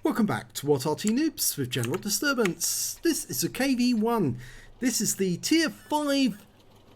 Welcome back to what Arty Noobs with General Disturbance. This is a KV-1. This is the Tier 5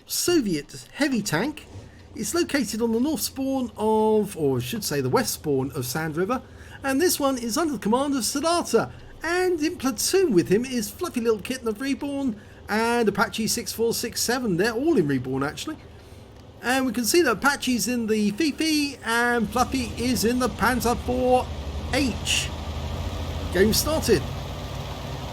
Soviet heavy tank. It's located on the north spawn of, or I should say the west spawn of Sand River. And this one is under the command of Saadharta. And in platoon with him is Fluffy Little Kitten of REBRN and Apache 6467. They're all in REBRN actually. And we can see that Apache's in the Fifi and Fluffy is in the Panzer IV-H. Game started.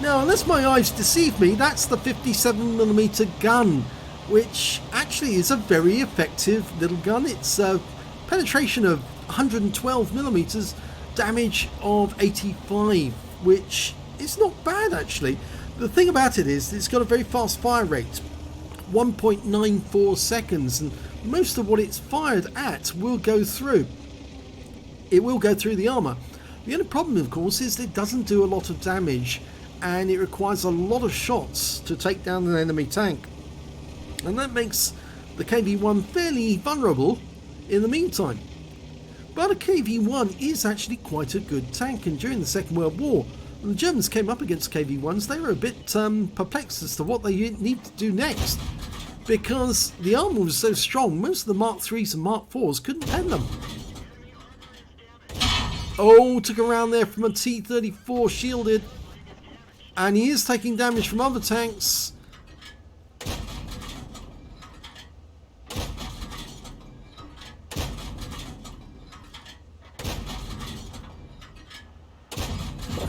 Now, unless my eyes deceive me, that's the 57mm gun, which actually is a very effective little gun. It's a penetration of 112mm, damage of 85, which is not bad actually. The thing about it is it's got a very fast fire rate, 1.94 seconds, and most of what it's fired at will go through. It will go through the armour. The only problem, of course, is it doesn't do a lot of damage and it requires a lot of shots to take down an enemy tank. And that makes the KV-1 fairly vulnerable in the meantime. But a KV-1 is actually quite a good tank, and during the Second World War, when the Germans came up against KV-1s, they were a bit perplexed as to what they need to do next. Because the armour was so strong, most of the Mark 3s and Mark 4s couldn't pen them. Oh, took around there from a T-34 shielded. And he is taking damage from other tanks.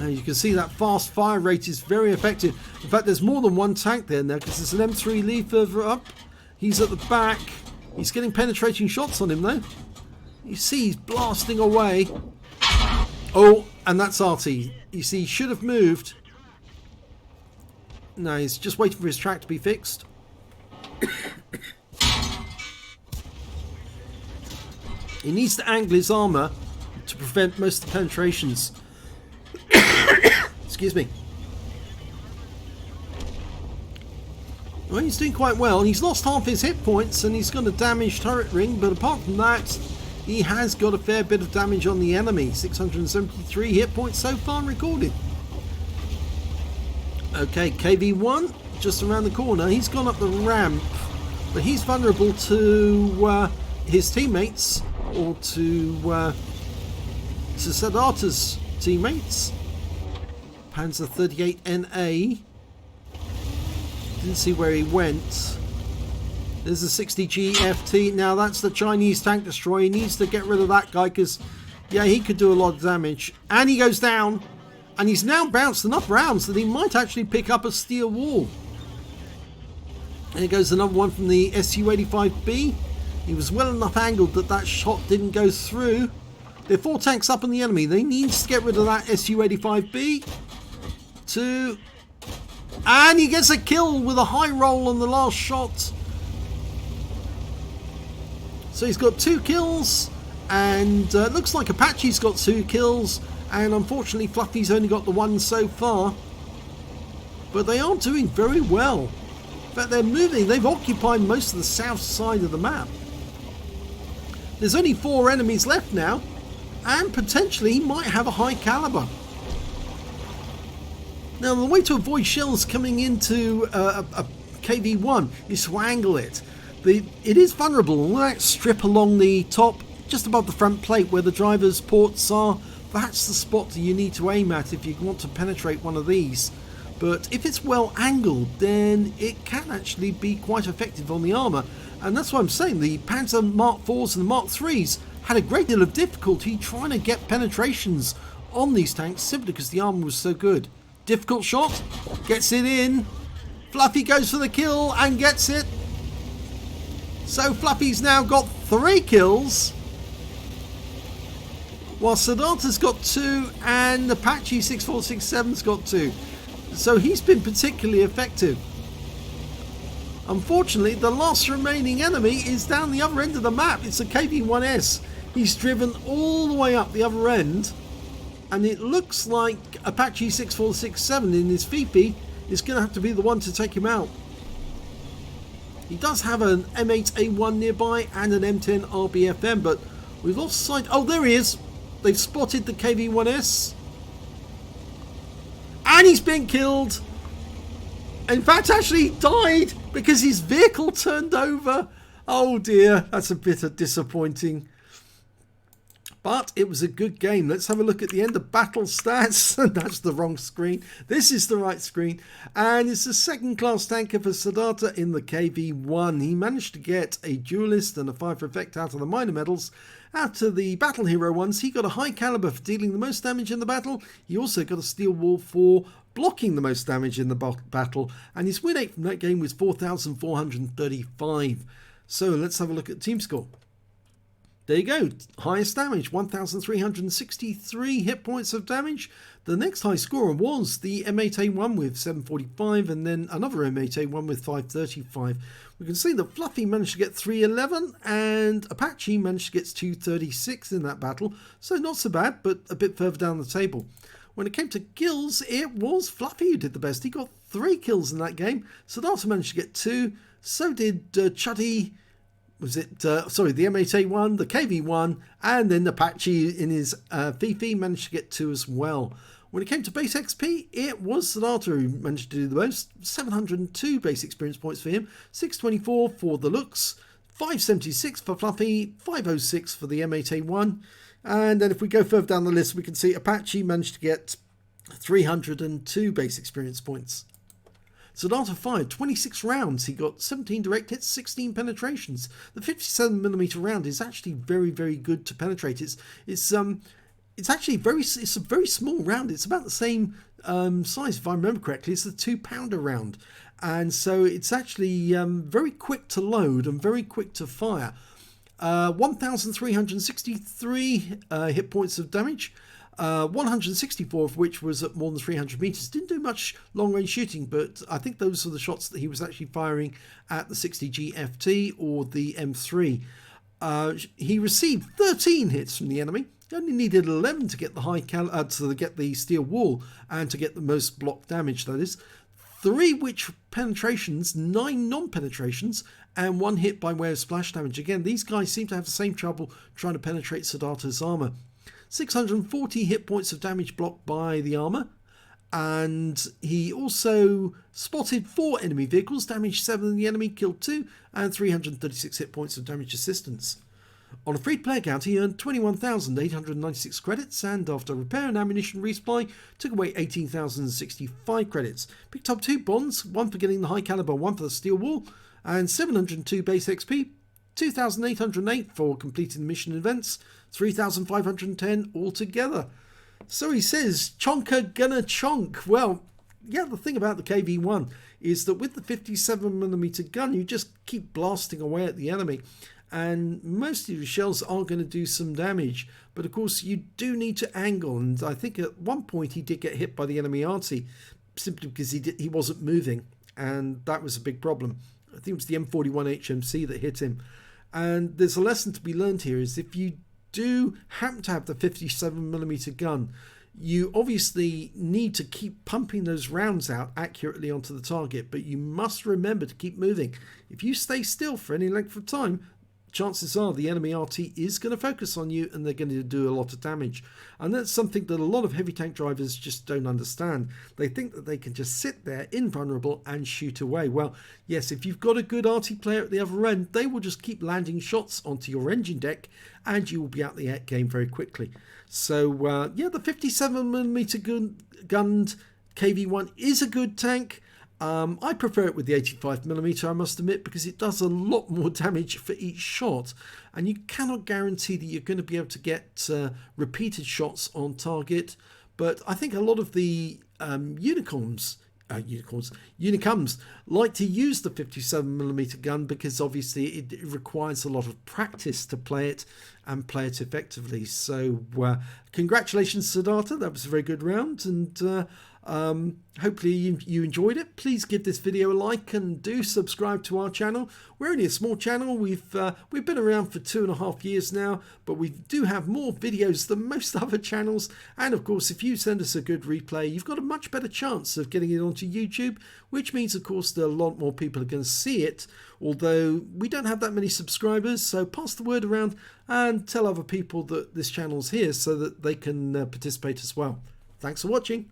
You can see that fast fire rate is very effective. In fact, there's more than one tank there now because there's an M3 Lee further up. He's at the back. He's getting penetrating shots on him though. You see he's blasting away. Oh, and that's Arty. You see, he should have moved. No, he's just waiting for his track to be fixed. He needs to angle his armour to prevent most of the penetrations. Excuse me. Well, he's doing quite well. He's lost half his hit points and he's got a damaged turret ring, but apart from that, he has got a fair bit of damage on the enemy. 673 hit points so far recorded. Okay, KV-1 just around the corner. He's gone up the ramp, but he's vulnerable to his teammates, or to Saadharta's teammates. Panzer 38NA. Didn't see where he went. There's a 60G FT. Now that's the Chinese tank destroyer. He needs to get rid of that guy because, yeah, he could do a lot of damage. And he goes down. And he's now bounced enough rounds that he might actually pick up a steel wall. And here goes another one from the Su-85B. He was well enough angled that that shot didn't go through. There are 4 tanks up on the enemy. They need to get rid of that Su-85B. 2. And he gets a kill with a high roll on the last shot. So he's got 2 kills, and it looks like Apache's got 2 kills, and unfortunately Fluffy's only got the 1 so far. But they are doing very well. In fact, they're moving. They've occupied most of the south side of the map. There's only 4 enemies left now, and potentially he might have a high caliber. Now, the way to avoid shells coming into a KV-1 is to angle it. It is vulnerable. All that strip along the top, just above the front plate where the driver's ports are, that's the spot that you need to aim at if you want to penetrate one of these. But if it's well angled, then it can actually be quite effective on the armour. And that's what I'm saying. The Panzer Mark 4s and the Mark 3s had a great deal of difficulty trying to get penetrations on these tanks simply because the armour was so good. Difficult shot, gets it in. Fluffy goes for the kill and gets it. So Fluffy's now got 3 kills, while Saadharta's got 2 and Apache 6467's got 2. So he's been particularly effective. Unfortunately, the last remaining enemy is down the other end of the map. It's a KV-1S. He's driven all the way up the other end, and it looks like Apache 6467 in his Fifi is going to have to be the one to take him out. He does have an M8A1 nearby and an M10 RBFM, but we've lost sight. Oh, there he is. They've spotted the KV-1S. And he's been killed. In fact, actually died because his vehicle turned over. Oh dear, that's a bit disappointing. But it was a good game. Let's have a look at the end of battle stats. That's the wrong screen. This is the right screen. And it's a second class tanker for Saadharta in the KV-1. He managed to get a duelist and a fire for effect out of the minor medals. Out of the battle hero ones, he got a high caliber for dealing the most damage in the battle. He also got a steel wall for blocking the most damage in the battle. And his win rate from that game was 4,435. So let's have a look at team score. There you go, highest damage, 1,363 hit points of damage. The next high scorer was the M8A1 with 745 and then another M8A1 with 535. We can see that Fluffy managed to get 311 and Apache managed to get 236 in that battle. So not so bad, but a bit further down the table. When it came to kills, it was Fluffy who did the best. He got 3 kills in that game. Saadharta managed to get 2. So did Chuddy. Was it, sorry, the M8A1, the KV-1, and then Apache in his Fifi managed to get 2 as well. When it came to base XP, it was Saadharta who managed to do the most. 702 base experience points for him, 624 for the looks, 576 for Fluffy, 506 for the M8A1. And then if we go further down the list, we can see Apache managed to get 302 base experience points. Saadharta fired 26 rounds. He got 17 direct hits, 16 penetrations. The 57mm round is actually very, very good to penetrate. It's actually it's a very small round. It's about the same size, if I remember correctly. It's the 2-pounder round, and so it's actually very quick to load and very quick to fire. 1,363 hit points of damage. 164 of which was at more than 300 meters. Didn't do much long range shooting, but I think those are the shots that he was actually firing at the 60G FT or the M3. He received 13 hits from the enemy. He only needed 11 to get the to get the steel wall and to get the most block damage. That is 3 witch penetrations, 9 non-penetrations, and 1 hit by way of splash damage. Again, these guys seem to have the same trouble trying to penetrate Saadharta's armor. 640 hit points of damage blocked by the armor, and he also spotted 4 enemy vehicles, damaged 7 of the enemy, killed 2, and 336 hit points of damage assistance. On a free-to-play account, he earned 21,896 credits, and after repair and ammunition resupply, took away 18,065 credits. Picked up 2 bonds, one for getting the high caliber, one for the steel wall, and 702 base XP. 2,808 for completing the mission events, 3,510 altogether. So he says, chonker gonna chonk. Well, yeah, the thing about the KV-1 is that with the 57mm gun, you just keep blasting away at the enemy. And most of your shells are going to do some damage. But of course, you do need to angle. And I think at one point he did get hit by the enemy Arty, simply because he wasn't moving. And that was a big problem. I think it was the M41 HMC that hit him. And there's a lesson to be learned here, is if you do happen to have the 57mm gun, you obviously need to keep pumping those rounds out accurately onto the target, but you must remember to keep moving. If you stay still for any length of time, chances are the enemy RT is going to focus on you and they're going to do a lot of damage. And that's something that a lot of heavy tank drivers just don't understand. They think that they can just sit there invulnerable and shoot away. Well, yes, if you've got a good RT player at the other end, they will just keep landing shots onto your engine deck and you will be out the game very quickly. So yeah, the 57mm gunned KV-1 is a good tank. I prefer it with the 85mm, I must admit, because it does a lot more damage for each shot, and you cannot guarantee that you're going to be able to get repeated shots on target. But I think a lot of the Unicums like to use the 57mm gun because obviously it requires a lot of practice to play it and play it effectively. So congratulations, Saadharta, that was a very good round, and hopefully you enjoyed it. Please give this video a like and do subscribe to our channel. We're only a small channel. We've been around for 2.5 years now, but we do have more videos than most other channels. And of course, if you send us a good replay, you've got a much better chance of getting it onto YouTube, which means of course that a lot more people are going to see it, although we don't have that many subscribers. So pass the word around and tell other people that this channel's here so that they can participate as well. Thanks for watching.